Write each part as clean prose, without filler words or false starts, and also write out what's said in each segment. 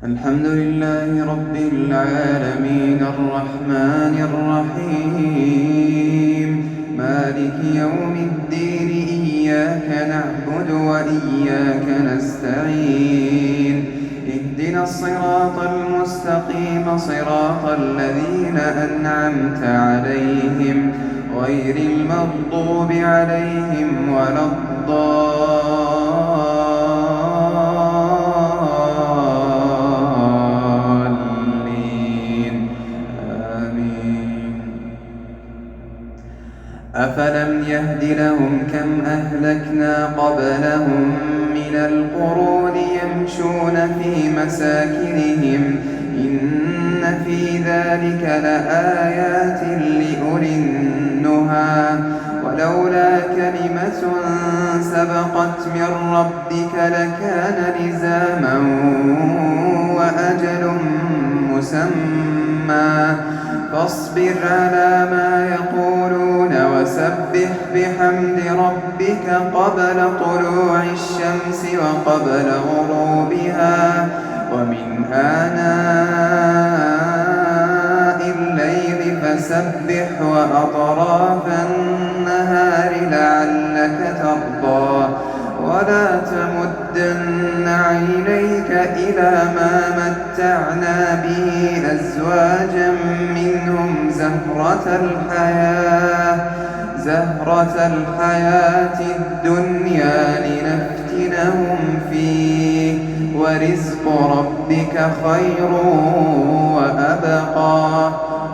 الحمد لله رب العالمين الرحمن الرحيم مالك يوم الدين إياك نعبد وإياك نستعين اهدنا الصراط المستقيم صراط الذين أنعمت عليهم غير المغضوب عليهم ولا الضالين آمين. أفلم يهد لهم كم أهلكنا قبلهم من القرون يمشون في مساكنهم إن في ذلك لآيات لأولي النهى ولولا كلمة سبقت من ربك لكان لزاما وأجل مسمى فاصبر على ما يقولون وسبح بحمد ربك قبل طلوع الشمس وقبل غروبها ومن آناء الليل فسبح وأطراف النهار لعلك ترضى ولا تمدن عينيك إلى ما متعنا به أزواجا منهم زهرة الحياة الدنيا لنفتنهم فيه ورزق ربك خير وأبقى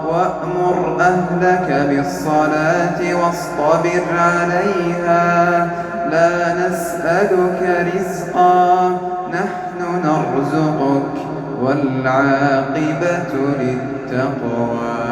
وأمر أهلك بالصلاة واصطبر عليها لا نسألك رزقا نحن نرزقك والعاقبة للتقوى.